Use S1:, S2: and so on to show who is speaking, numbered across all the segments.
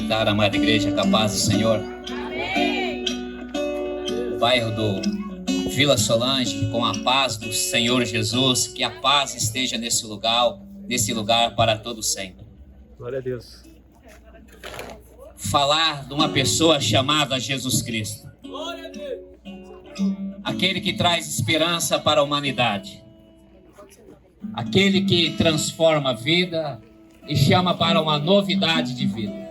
S1: cumprimentar a amada igreja com a paz do Senhor.
S2: Amém.
S1: O bairro do Vila Solange, com a paz do Senhor Jesus, que a paz esteja nesse lugar para todo sempre.
S3: Glória a Deus.
S1: Falar de uma pessoa chamada Jesus Cristo. Aquele que traz esperança para a humanidade. Aquele que transforma a vida e chama para uma novidade de vida.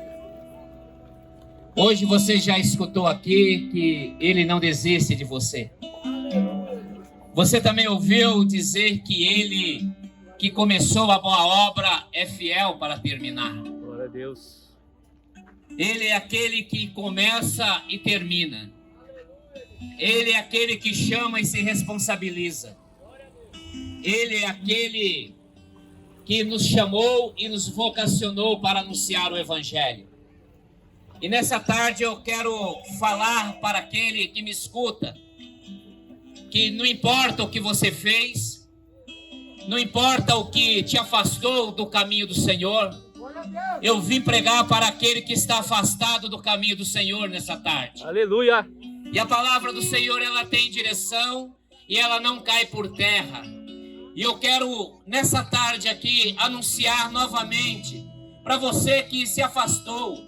S1: Hoje você já escutou aqui que Ele não desiste de você. Você também ouviu dizer que Ele que começou a boa obra é fiel para terminar.
S3: Glória a Deus.
S1: Ele é aquele que começa e termina. Ele é aquele que chama e se responsabiliza. Ele é aquele que nos chamou e nos vocacionou para anunciar o Evangelho. E nessa tarde eu quero falar para aquele que me escuta, que não importa o que você fez, não importa o que te afastou do caminho do Senhor, eu vim pregar para aquele que está afastado do caminho do Senhor nessa tarde.
S3: Aleluia.
S1: E a palavra do Senhor, ela tem direção e ela não cai por terra. E eu quero, nessa tarde aqui, anunciar novamente para você que se afastou.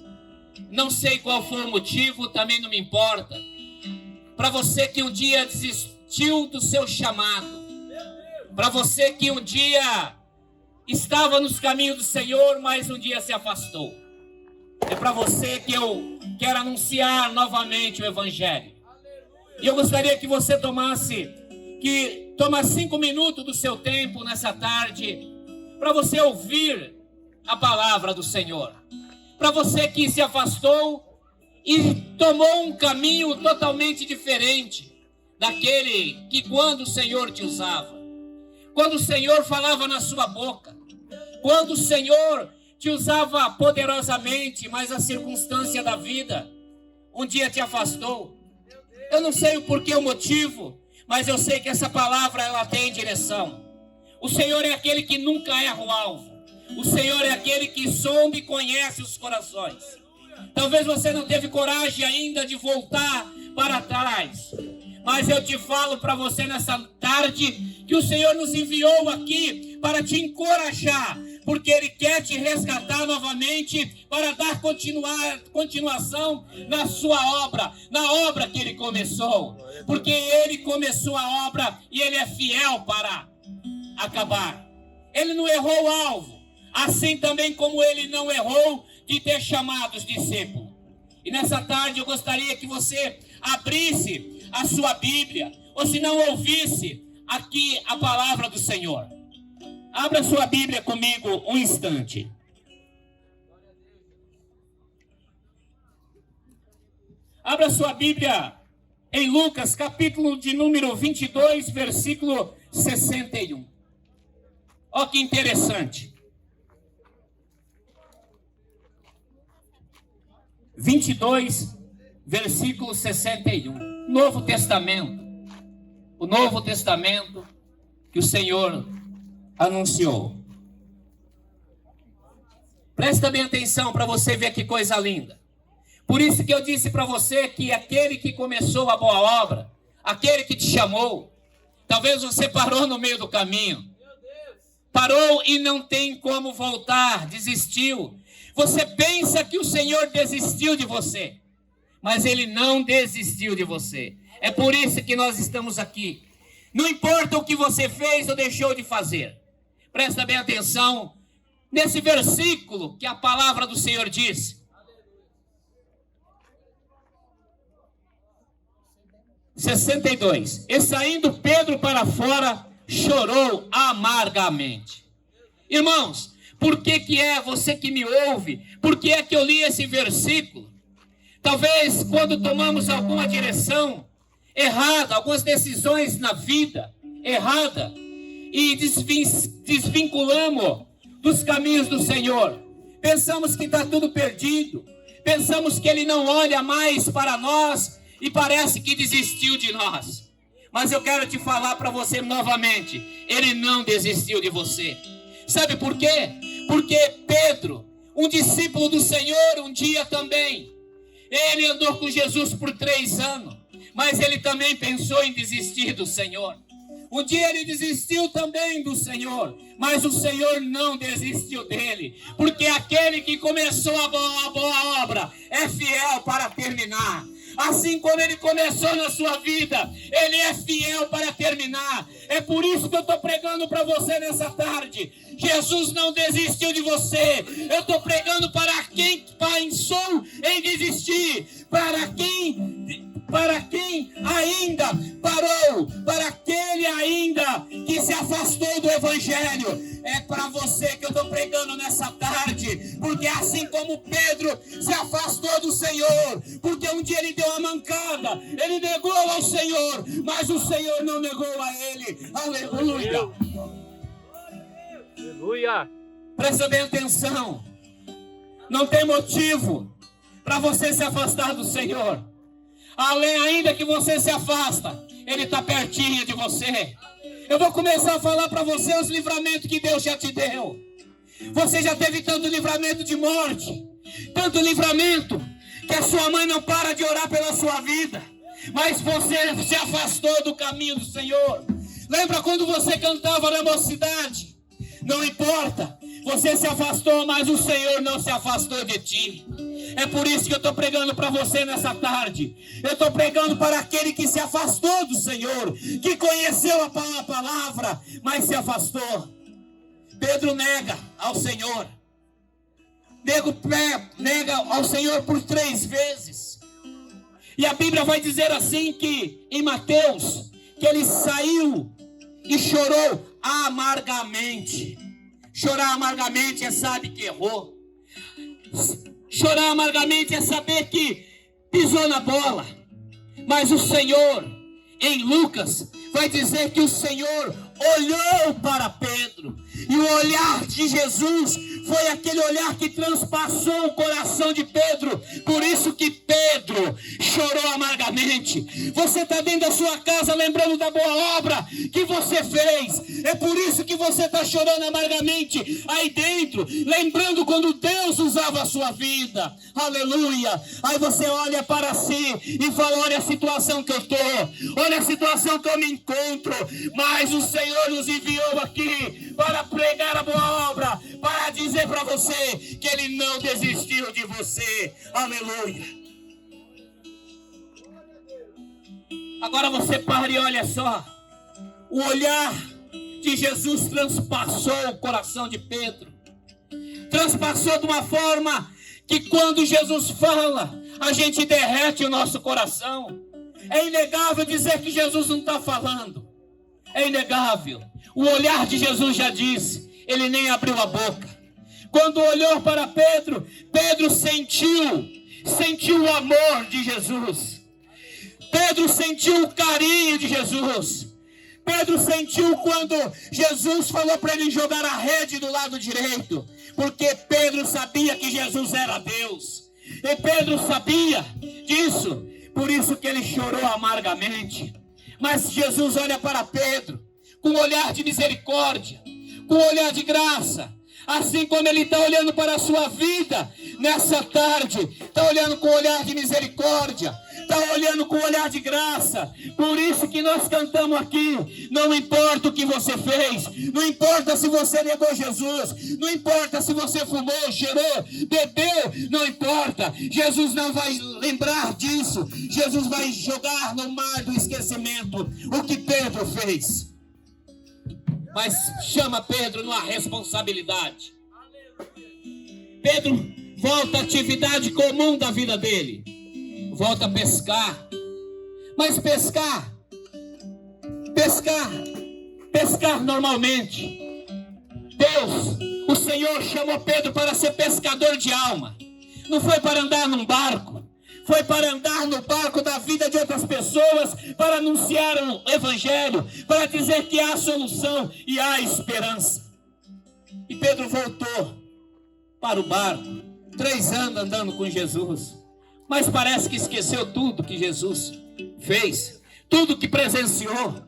S1: Não sei qual foi o motivo, também não me importa. Para você que um dia desistiu do seu chamado. Para você que um dia estava nos caminhos do Senhor, mas um dia se afastou. É para você que eu quero anunciar novamente o Evangelho. E eu gostaria que você tomasse 5 minutos do seu tempo nessa tarde para você ouvir a palavra do Senhor. Para você que se afastou e tomou um caminho totalmente diferente daquele que quando o Senhor te usava, quando o Senhor falava na sua boca, quando o Senhor te usava poderosamente, mas a circunstância da vida um dia te afastou. Eu não sei o porquê, o motivo, mas eu sei que essa palavra ela tem direção. O Senhor é aquele que nunca erra o alvo. O Senhor é aquele que sonda e conhece os corações. Talvez você não teve coragem ainda de voltar para trás, mas eu te falo para você nessa tarde que o Senhor nos enviou aqui para te encorajar, porque Ele quer te resgatar novamente para dar continuação na sua obra, na obra que Ele começou. Porque Ele começou a obra e Ele é fiel para acabar. Ele não errou o alvo, assim também como Ele não errou de ter chamado os discípulos. E nessa tarde eu gostaria que você abrisse a sua Bíblia, ou se não ouvisse aqui a palavra do Senhor. Abra sua Bíblia comigo um instante. Abra sua Bíblia em Lucas, capítulo de número 22, versículo 61. Olha que interessante. 22, versículo 61. Novo Testamento. O Novo Testamento que o Senhor anunciou. Presta bem atenção para você ver que coisa linda. Por isso que eu disse para você que aquele que começou a boa obra, aquele que te chamou, talvez você parou no meio do caminho. Parou e não tem como voltar, desistiu. Você pensa que o Senhor desistiu de você, mas Ele não desistiu de você. É por isso que nós estamos aqui. Não importa o que você fez ou deixou de fazer. Presta bem atenção nesse versículo que a palavra do Senhor diz. 62. E saindo Pedro para fora, chorou amargamente. Irmãos, por que é você que me ouve? Por que é que eu li esse versículo? Talvez quando tomamos alguma direção errada, algumas decisões na vida errada, e desvinculamos dos caminhos do Senhor. Pensamos que está tudo perdido. Pensamos que Ele não olha mais para nós e parece que desistiu de nós. Mas eu quero te falar para você novamente, Ele não desistiu de você. Sabe por quê? Porque Pedro, Um discípulo do Senhor, um dia também, ele andou com Jesus por 3 anos, mas ele também pensou em desistir do Senhor. Um dia ele desistiu também do Senhor, mas o Senhor não desistiu dele, porque aquele que começou a boa obra é fiel para terminar. Assim como ele começou na sua vida, ele é fiel para terminar. É por isso que eu estou pregando para você nessa tarde. Jesus não desistiu de você. Eu estou pregando para quem pensou em desistir, para quem ainda parou, para aquele ainda que se afastou do Evangelho. É para você que eu estou pregando nessa tarde, porque assim como Pedro se afastou do Senhor, porque um dia ele deu uma mancada, ele negou ao Senhor, mas o Senhor não negou a ele. Aleluia!
S3: Aleluia!
S1: Presta bem atenção, não tem motivo para você se afastar do Senhor. Além ainda que você se afasta, Ele está pertinho de você. Eu vou começar a falar para você os livramentos que Deus já te deu. Você já teve tanto livramento de morte, tanto livramento, que a sua mãe não para de orar pela sua vida, mas você se afastou do caminho do Senhor. Lembra quando você cantava na mocidade? Não importa, você se afastou, mas o Senhor não se afastou de ti. É por isso que eu estou pregando para você nessa tarde. Eu estou pregando para aquele que se afastou do Senhor, que conheceu a palavra, mas se afastou. Pedro nega ao Senhor. Nega ao Senhor por 3 vezes. E a Bíblia vai dizer assim que em Mateus, que ele saiu e chorou amargamente. Chorar amargamente é saber que errou. Chorar amargamente é saber que pisou na bola. Mas o Senhor, em Lucas, vai dizer que o Senhor olhou para Pedro. E o olhar de Jesus foi aquele olhar que transpassou o coração de Pedro. Por isso que Pedro chorou amargamente. Você está dentro da sua casa lembrando da boa obra que você fez. É por isso que você está chorando amargamente aí dentro, lembrando quando Deus usava a sua vida. Aleluia. Aí você olha para si e fala: olha a situação que eu estou, olha a situação que eu me encontro. Mas o Senhor nos enviou aqui para pregar a boa obra, para dizer para você que Ele não desistiu de você. Aleluia. Agora você para e olha só. O olhar de Jesus transpassou o coração de Pedro. Transpassou de uma forma que quando Jesus fala, a gente derrete o nosso coração. É inegável dizer que Jesus não está falando. É inegável. O olhar de Jesus já disse. Ele nem abriu a boca. Quando olhou para Pedro, Pedro sentiu o amor de Jesus. Pedro sentiu o carinho de Jesus. Pedro sentiu quando Jesus falou para ele jogar a rede do lado direito, porque Pedro sabia que Jesus era Deus. E Pedro sabia disso, por isso que ele chorou amargamente. Mas Jesus olha para Pedro com um olhar de misericórdia, com um olhar de graça. Assim como Ele está olhando para a sua vida nessa tarde, está olhando com um olhar de misericórdia, está olhando com um olhar de graça. Por isso que nós cantamos aqui: não importa o que você fez, não importa se você negou Jesus, não importa se você fumou, cheirou, bebeu, não importa. Jesus não vai lembrar disso. Jesus vai jogar no mar do esquecimento o que Pedro fez. Mas chama Pedro numa responsabilidade. Pedro volta à atividade comum da vida dele. Volta a pescar. Mas pescar normalmente. Deus, o Senhor chamou Pedro para ser pescador de alma. Não foi para andar num barco. Foi para andar no barco da vida de outras pessoas, para anunciar o Evangelho, para dizer que há solução e há esperança. E Pedro voltou para o barco, 3 anos andando com Jesus, mas parece que esqueceu tudo que Jesus fez, tudo que presenciou.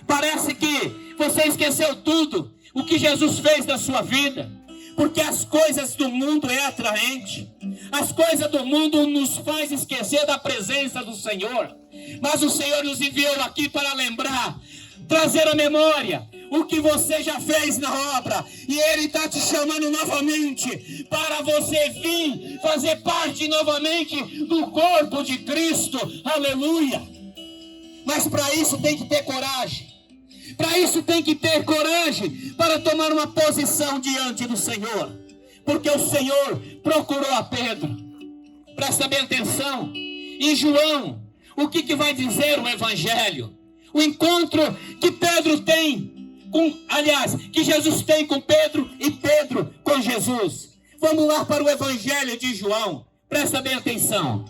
S1: Parece que você esqueceu tudo o que Jesus fez na sua vida. porque as coisas do mundo é atraente. As coisas do mundo nos faz esquecer da presença do Senhor. Mas o Senhor nos enviou aqui para lembrar, trazer à memória o que você já fez na obra. E Ele está te chamando novamente para você vir fazer parte novamente do corpo de Cristo. Aleluia! Mas para isso tem que ter coragem. Para isso tem que ter coragem para tomar uma posição diante do Senhor. Porque o Senhor procurou a Pedro. Presta bem atenção. Em João, o que vai dizer o Evangelho? O encontro que Pedro tem que Jesus tem com Pedro e Pedro com Jesus. Vamos lá para o Evangelho de João. Presta bem atenção.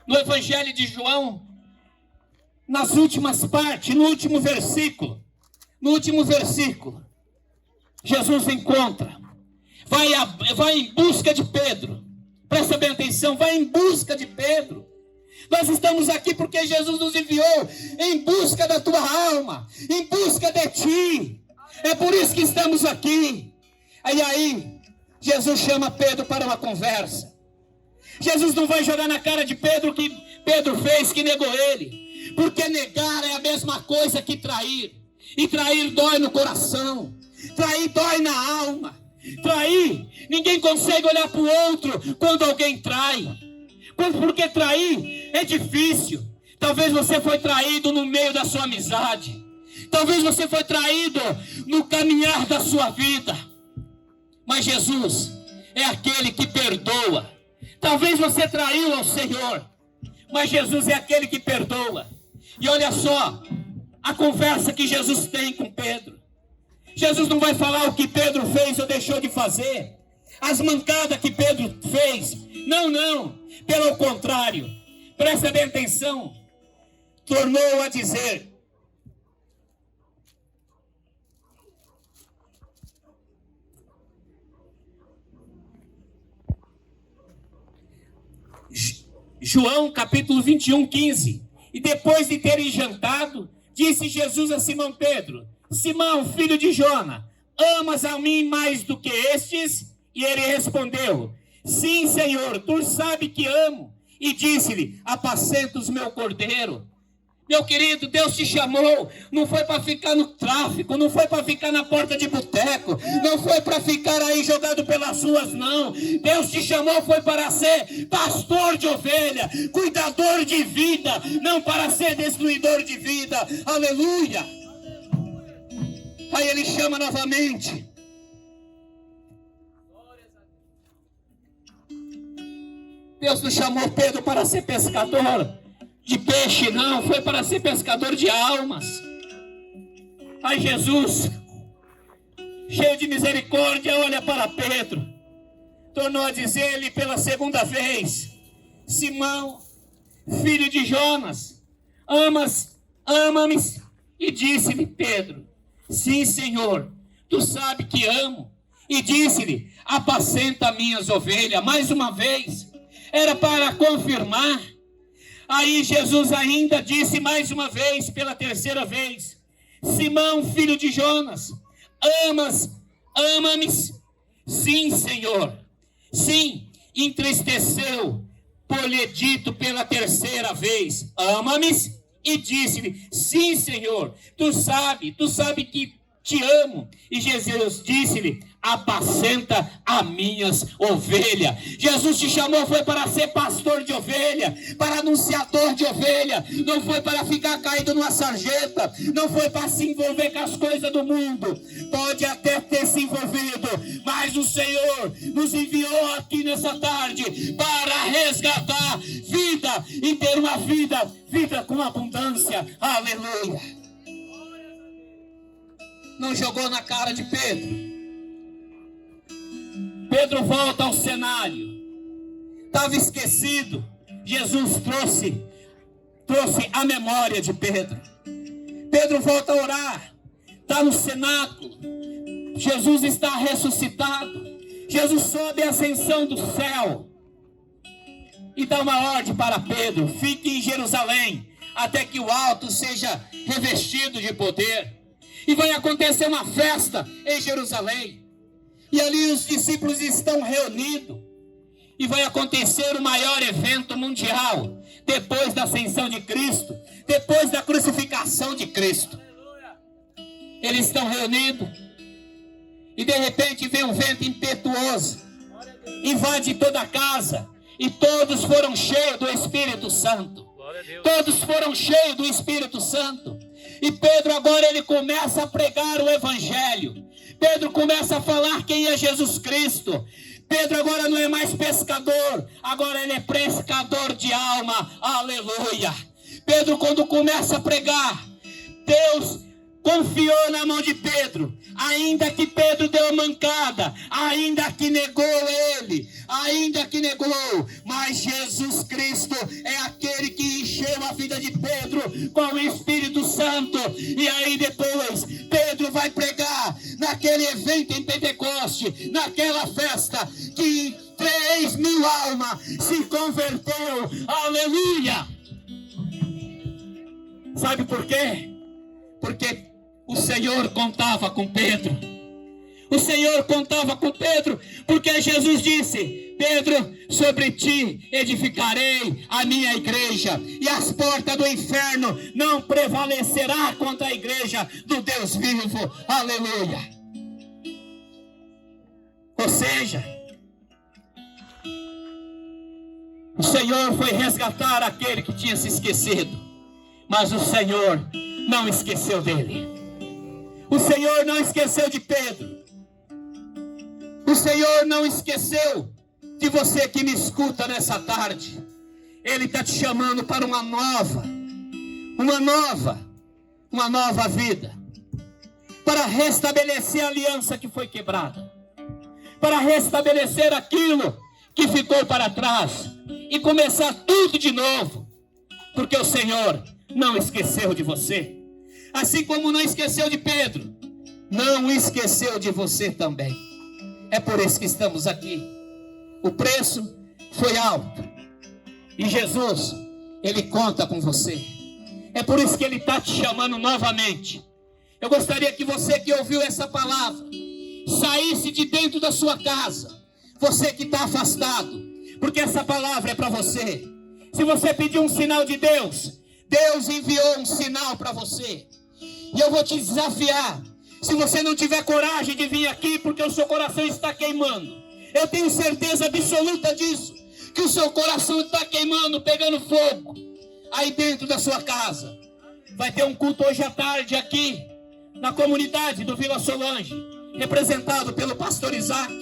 S1: No Evangelho de João, nas últimas partes, no último versículo, Jesus encontra, vai em busca de Pedro. Presta bem atenção, vai em busca de Pedro. Nós estamos aqui porque Jesus nos enviou em busca da tua alma, em busca de ti. É por isso que estamos aqui. Aí, Jesus chama Pedro para uma conversa. Jesus não vai jogar na cara de Pedro o que Pedro fez, que negou ele. Porque negar é a mesma coisa que trair. E trair dói no coração. Trair dói na alma. Trair, ninguém consegue olhar para o outro quando alguém trai. Porque trair é difícil. Talvez você foi traído no meio da sua amizade. Talvez você foi traído no caminhar da sua vida. Mas Jesus é aquele que perdoa. Talvez você traiu ao Senhor, mas Jesus é aquele que perdoa. E olha só a conversa que Jesus tem com Pedro. Jesus não vai falar o que Pedro fez ou deixou de fazer, as mancadas que Pedro fez. Não. Pelo contrário, presta bem atenção. Tornou a dizer: João capítulo 21, 15. E depois de terem jantado, disse Jesus a Simão Pedro: Simão, filho de Jona, amas a mim mais do que estes? E ele respondeu: sim, Senhor, tu sabe que amo. E disse-lhe: apacenta os meu cordeiro. Meu querido, Deus te chamou, não foi para ficar no tráfico, não foi para ficar na porta de boteco, não foi para ficar aí jogado pelas ruas, não. Deus te chamou foi para ser pastor de ovelha, cuidador de vida, não para ser destruidor de vida. Aleluia! Aí ele chama novamente. Deus não chamou Pedro para ser pescador de peixe, não, foi para ser pescador de almas. Aí Jesus, cheio de misericórdia, olha para Pedro, tornou a dizer-lhe pela segunda vez: Simão, filho de Jonas, ama-me? E disse-lhe Pedro: sim, Senhor, tu sabe que amo. E disse-lhe: apacenta minhas ovelhas. Mais uma vez, era para confirmar. Aí Jesus ainda disse mais uma vez, pela terceira vez: Simão, filho de Jonas, ama-me? Sim, Senhor. Sim, entristeceu por lhe dito pela terceira vez: ama-me? E disse-lhe: sim, Senhor, tu sabe que te amo. E Jesus disse-lhe: apacenta as minhas ovelhas. Jesus te chamou foi para ser pastor de ovelha, para anunciador de ovelha. Não foi para ficar caído numa sarjeta, não foi para se envolver com as coisas do mundo. Pode até ter se envolvido, mas o Senhor nos enviou aqui nessa tarde para resgatar vida e ter uma vida com abundância. Aleluia! Não jogou na cara de Pedro. Pedro volta ao cenário. Estava esquecido. Jesus trouxe a memória de Pedro. Pedro volta a orar. Está no cenáculo. Jesus está ressuscitado. Jesus sobe a ascensão do céu. E dá uma ordem para Pedro: fique em Jerusalém. até que o alto seja revestido de poder. E vai acontecer uma festa em Jerusalém. E ali os discípulos estão reunidos. E vai acontecer o maior evento mundial depois da ascensão de Cristo, depois da crucificação de Cristo. Eles estão reunidos. E de repente vem um vento impetuoso, invade toda a casa. E todos foram cheios do Espírito Santo. Todos foram cheios do Espírito Santo. E Pedro agora ele começa a pregar o Evangelho. Pedro começa a falar quem é Jesus Cristo. Pedro agora não é mais pescador, agora ele é pescador de alma. Aleluia. Pedro, quando começa a pregar, Deus confiou na mão de Pedro. Ainda que Pedro deu a mancada, ainda que negou ele, ainda que negou, mas Jesus Cristo é aquele que encheu a vida de Pedro com o Espírito Santo. E aí depois Pedro vai pregar naquele evento em Pentecoste, naquela festa, que 3.000 almas se converteu. Aleluia. Sabe por quê? Porque o Senhor contava com Pedro. O Senhor contava com Pedro, porque Jesus disse: Pedro, sobre ti edificarei a minha igreja, e as portas do inferno não prevalecerá contra a igreja do Deus vivo. Aleluia. Ou seja, o Senhor foi resgatar aquele que tinha se esquecido, mas o Senhor não esqueceu dele. O Senhor não esqueceu de Pedro. O Senhor não esqueceu de você que me escuta nessa tarde. Ele está te chamando para uma nova vida. Para restabelecer a aliança que foi quebrada. Para restabelecer aquilo que ficou para trás. E começar tudo de novo. Porque o Senhor não esqueceu de você. Assim como não esqueceu de Pedro, não esqueceu de você também. É por isso que estamos aqui. O preço foi alto. E Jesus, Ele conta com você. É por isso que Ele está te chamando novamente. Eu gostaria que você que ouviu essa palavra saísse de dentro da sua casa. Você que está afastado. Porque essa palavra é para você. Se você pedir um sinal de Deus, Deus enviou um sinal para você. E eu vou te desafiar. Se você não tiver coragem de vir aqui porque o seu coração está queimando, eu tenho certeza absoluta disso, que o seu coração está queimando, pegando fogo, aí dentro da sua casa. Vai ter um culto hoje à tarde aqui, na comunidade do Vila Solange, representado pelo pastor Isaac.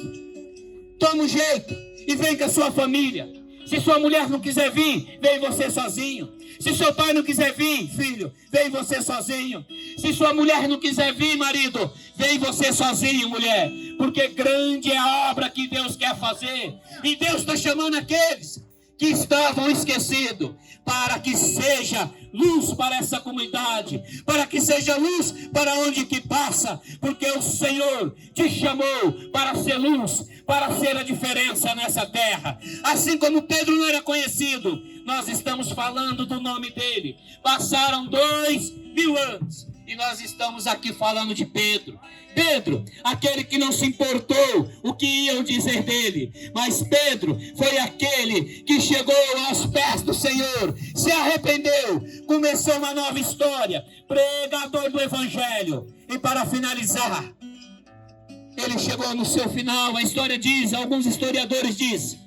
S1: Toma um jeito e vem com a sua família. Se sua mulher não quiser vir, vem você sozinho. Se seu pai não quiser vir, filho, vem você sozinho. Se sua mulher não quiser vir, marido, vem você sozinho, mulher. Porque grande é a obra que Deus quer fazer. E Deus está chamando aqueles que estavam esquecidos, para que seja luz para essa comunidade, para que seja luz para onde que passa, porque o Senhor te chamou para ser luz, para ser a diferença nessa terra. Assim como Pedro não era conhecido, nós estamos falando do nome dele. Passaram 2.000 anos e nós estamos aqui falando de Pedro. Pedro, aquele que não se importou o que iam dizer dele, mas Pedro foi aquele que chegou aos pés do Senhor, se arrependeu, começou uma nova história, pregador do Evangelho. E para finalizar, ele chegou no seu final. A história diz, alguns historiadores dizem,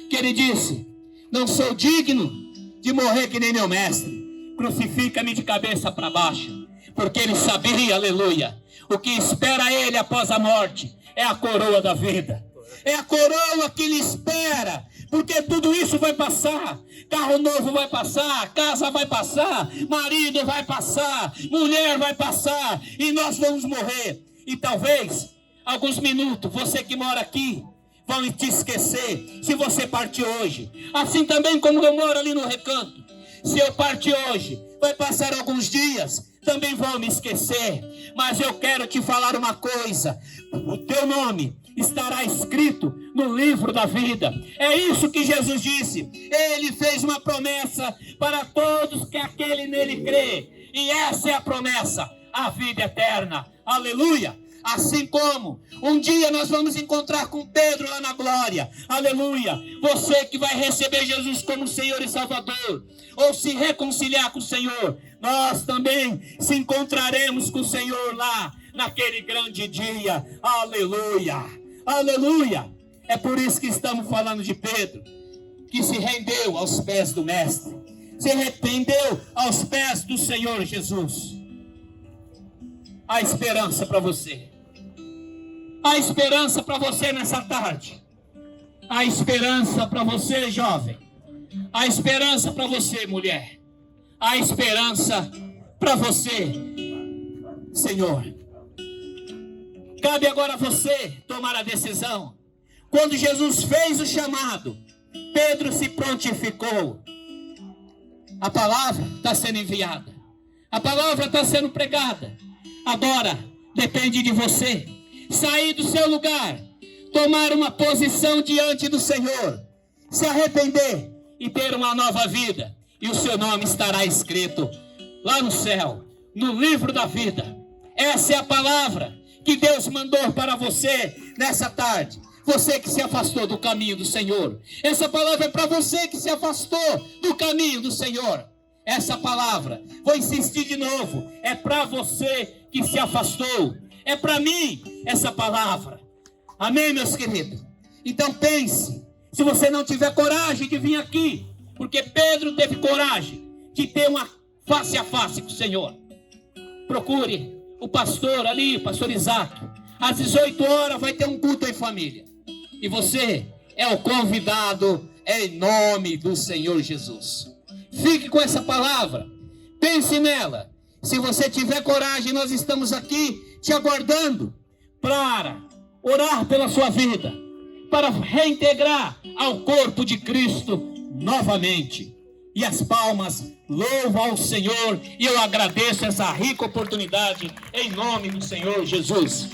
S1: que ele disse: não sou digno de morrer que nem meu mestre, crucifica-me de cabeça para baixo. Porque ele sabia, aleluia, o que espera ele após a morte é a coroa da vida. É a coroa que lhe espera, porque tudo isso vai passar. Carro novo vai passar, casa vai passar, marido vai passar, mulher vai passar, e nós vamos morrer. E talvez, alguns minutos, você que mora aqui, vão te esquecer se você partir hoje. Assim também como eu moro ali no Recanto. Se eu partir hoje, vai passar alguns dias, também vão me esquecer. Mas eu quero te falar uma coisa: o teu nome estará escrito no livro da vida. É isso que Jesus disse. Ele fez uma promessa para todos que aquele nele crê. E essa é a promessa, a vida eterna. Aleluia! Assim como um dia nós vamos encontrar com Pedro lá na glória. Aleluia! Você que vai receber Jesus como Senhor e Salvador, ou se reconciliar com o Senhor, nós também se encontraremos com o Senhor lá, naquele grande dia. Aleluia! Aleluia! É por isso que estamos falando de Pedro, que se rendeu aos pés do Mestre, se arrependeu aos pés do Senhor Jesus. Há esperança para você. Há esperança para você nessa tarde. Há esperança para você, jovem. Há esperança para você, mulher. Há esperança para você, Senhor. Cabe agora a você tomar a decisão. Quando Jesus fez o chamado, Pedro se prontificou. A palavra está sendo enviada. A palavra está sendo pregada. Agora depende de você sair do seu lugar, tomar uma posição diante do Senhor, se arrepender e ter uma nova vida. E o seu nome estará escrito lá no céu, no livro da vida. Essa é a palavra que Deus mandou para você nessa tarde. Você que se afastou do caminho do Senhor. Essa palavra é para você que se afastou do caminho do Senhor. Essa palavra, vou insistir de novo, é para você que se afastou. É para mim essa palavra. Amém, meus queridos? Então pense, se você não tiver coragem de vir aqui, porque Pedro teve coragem de ter uma face a face com o Senhor, procure o pastor ali, o pastor Isaac. Às 18 horas vai ter um culto em família. E você é o convidado em nome do Senhor Jesus. Fique com essa palavra. Pense nela. Se você tiver coragem, nós estamos aqui te aguardando para orar pela sua vida, para reintegrar ao corpo de Cristo novamente. E as palmas louvam ao Senhor, e eu agradeço essa rica oportunidade em nome do Senhor Jesus.